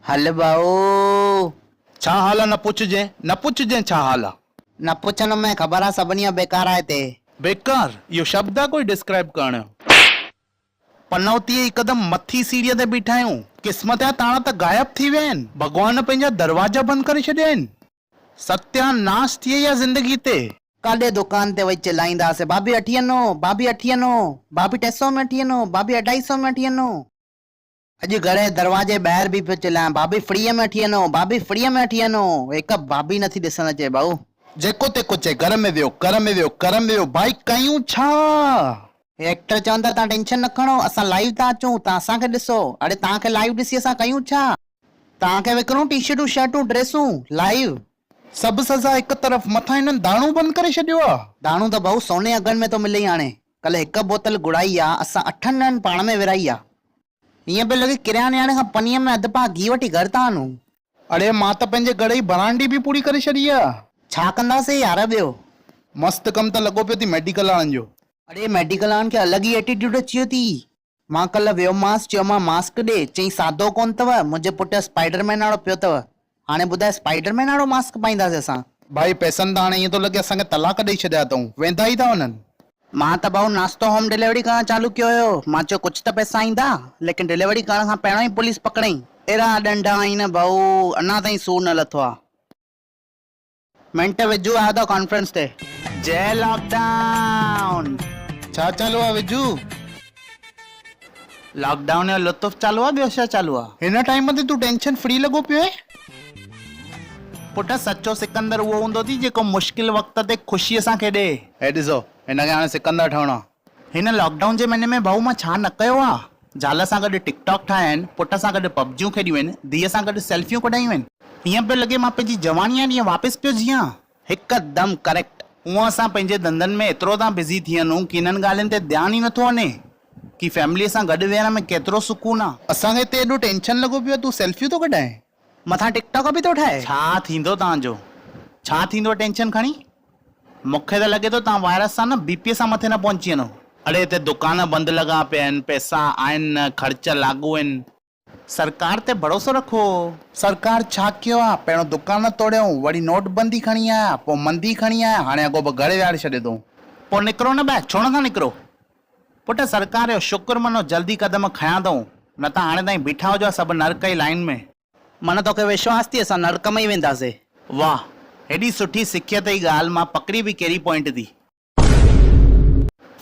हल भाऊ छा हाल आहे? न पुछजे छा हाल आहे? न पुछण में ख़बर आहे सभिनी बेकार आहे ते। बेकार इहो शब्द आहे कोई डिस्क्राइब करण जो? पनौती हिकदम मथी सीढ़ीअ ते बीठा आहियूं। क़िस्मत जा ताणा त गायब थी विया आहिनि। भगवान पंहिंजा दरवाजा बंदि करे छॾिया आहिनि। सत्यानाश थी वई आहे ज़िंदगी ते। काॾे दुकान ते वही चिल्लाईंदासीं, भाभी 98, भाभी 98, भाभी 300 में 98, भाभी 250 में 98। अॼु घर जे दरवाजे ॿाहिरि बि पियो चिल्लायां, भाभी फ्रीअ में 98, भाभी फ्रीअ में 98। हिकु भाभी नथी ॾिसण अचे भाऊ। जेको तेको चए घर में वियो, घर में वियो, घर में वियो। भाई कयूं छा? एक्टर चवंदा तव्हां टेंशन न खणो, असां लाइव था अचूं, तव्हां असांखे ॾिसो। अड़े तव्हांखे लाइव ॾिसी असां कयूं छा? तव्हांखे विकिणूं टी शर्टूं शर्टूं ड्रेसूं लाइव। सभु सज़ा हिकु तरफ़, मथां हिननि दाणू बंदि करे छॾियो आहे। दाणू त भाऊ सोने अघनि में तो मिले हाणे। कल्ह हिकु बोतल घुराई आहे, असां 8 ॼणनि पाण में विराई आहे। ईअं पियो लॻे किरयाने खां पनीअ में अधु पा घी वठी घर था वञूं। अड़े मां त पंहिंजे घर जी बरांडी बि पूरी करे छॾी आहे। छा कंदासीं यार ॿियो? मस्त कम त लॻो पियो थी मेडिकल वारनि जो। अड़े मेडिकल वारनि खे अलॻि ई एटीट्यूड अची वियो थी। मां कल्ह वियोमांसि, चयोमांसि मास्क ॾे, चई सादो कोन अथव, मुंहिंजे पुटु स्पाइडरमैन वारो पियो अथव। हाणे ॿुधाए स्पाइडरमैन वारो मास्क पाईंदासीं असां? भाई पैसनि त हाणे ईअं थो लॻे असांखे तलाक ॾेई छॾिया अथऊं, वेंदा ई था वञनि। मां त भाऊ नाश्तो होम डिलीवरी करणु चालू कयो हुयो। मां चयो कुझु त पैसा ईंदा, लेकिन डिलीवरी करण खां पहिरियों ई पुलिस पकड़ई। अहिड़ा डंडा आहिनि भाऊ, अञा ताईं सूर न लथो आहे। मिंट विजू आयो अथव कॉन्फ्रेंस ते। जय लॉकडाउन। छा चालू आहे विजू? लॉकडाउन जो लुत्फ चालू आहे, ॿियो छा चालू आहे? हिन टाइम ते तूं टेंशन फ्री लॻो पियो आहे? पुट सचो सिकंदर उहो हूंदो थी जेको मुश्किल वक़्त ते ख़ुशीअ सां खेॾे। हे ॾिसो, हिनखे हाणे सिकंदर ठहणो आहे। हिन लॉकडाउन जे महीने में भाऊ मां छा न कयो आहे। ज़ाल सां गॾु टिकटॉक ठाहिया आहिनि, पुट सां गॾु पबजियूं खेॾियूं आहिनि, धीअ सां गॾु सेल्फियूं कढायूं आहिनि। हीअं पियो लॻे मां पंहिंजी जवानीअ ॾींहं वापसि पियो जीआं। हिकदमि करेक्ट। हूअं असां पंहिंजे धंधनि में एतिरो था बिज़ी थी वञूं कि हिननि ॻाल्हियुनि ते ध्यानु ई नथो वञे कि फैमिलीअ सां गॾु वेहण में केतिरो सुकून आहे। असांखे हिते एॾो टेंशन लॻो पियो, तूं सेल्फियूं थो कढाए, मथां टिकटॉक बि थो ठाहे। छा थींदो तव्हांजो? छा थींदो टेंशन खणी? मूंखे त लॻे थो तव्हां वायरस सां न बीपीअ सां मथे न पहुची वञो। अड़े हिते दुकान बंदि लॻा पिया आहिनि, पैसा आहिनि न, ख़र्च लागू आहिनि। सरकार ते भरोसो रखो। सरकार छा कयो आहे? पहिरियों दुकान तोड़ियऊं, वरी नोटबंदी खणी आया, पोइ मंदी खणी आया, हाणे अॻो पोइ घरे विहारे छॾे थो। पोइ निकिरो न ॿाहिरि, छो नथा निकिरो? पुट सरकार जो शुक्र मनो जल्दी कदम खयां अथऊं, न त हाणे ताईं बीठा हुजो सभु नरक जी लाइन में। मन तोखे विश्वास थी असां नरक में ई वेंदासीं? वाह, हेॾी सुठी सिखियत जी ॻाल्हि मां पकड़ी बि कहिड़ी पॉइंट थी।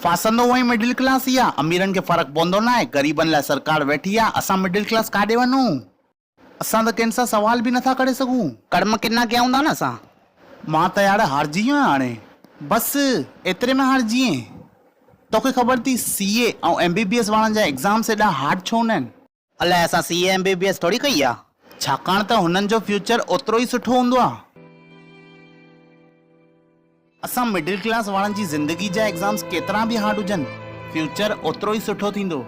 फासंदो उहो ई मिडिल क्लास ई आहे। अमीरनि खे फ़र्क़ु पवंदो न आहे, ग़रीबनि लाइ सरकार वेठी आहे। असां मिडिल क्लास काॾे वञूं? असां त कंहिं सां सवाल बि नथा करे सघूं। कर्म किना कया हूंदा न असां। मां त यार हारजी वियो आहियां हाणे, बसि एतिरे में हारजी वियें। तोखे ख़बर थी CA ऐं MBBS वारनि जा एग्ज़ाम्स एॾा हार्ड छो हूंदा आहिनि? अलाए, असां CA MBBS थोरी कई आहे। छाकाणि त हुननि जो फ्यूचर ओतिरो ई सुठो हूंदो आहे। असां मिडिल क्लास वारनि जी ज़िंदगी जा एग्ज़ाम्स केतिरा बि हार्ड हुजनि, फ्यूचर ओतिरो ई सुठो थींदो।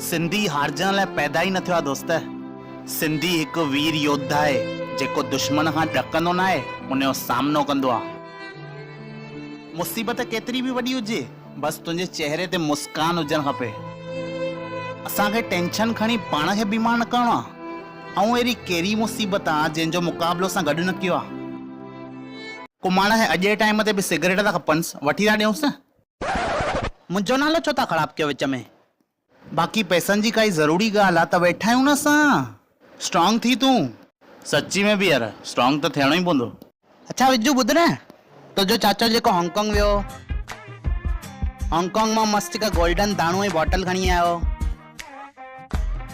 सिंधी हारजण लाइ पैदा ई न थियो आहे दोस्त। सिंधी हिकु वीर योद्धा आहे जेको दुश्मन खां ॾकंदो न आहे, उनजो सामनो कंदो आहे। मुसीबत केतिरी बि वॾी हुजे, बसि तुंहिंजे चेहरे ते मुस्कान हुजणु खपे। असांखे टेंशन खणी पाण खे बीमार न करणो आहे। ऐं अहिड़ी कहिड़ी मुसीबत आहे जंहिंजो मुक़ाबिलो असां गॾु न कयो आहे। कुमार खे अॼु जे टाइम ते बि सिगरेट था खपनिसि, वठी था ॾियूंसि न। मुंहिंजो नालो छो था ख़राबु कयो विच में? बाक़ी पैसनि जी काई ज़रूरी ॻाल्हि आहे त वेठा आहियूं न असां। स्ट्रॉन्ग थी तूं। सची में बि यार स्ट्रॉन्ग त थियणो ई पवंदो। अच्छा विजू ॿुध न, तुंहिंजो चाचो जेको हांगकांग वियो, हांगकांग मां मस्तु हिकु गोल्डन दाणू जी बॉटल खणी आयो।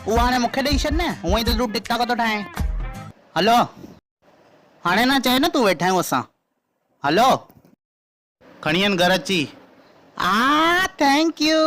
उहा हाणे मूंखे ॾेई छॾ न, हूअं ई त तूं टिकटॉक थो ठाहे। हलो, हाणे न चए न तूं वेठा आहियूं असां। हलो, खणी आहिनि घर अची। Thank U.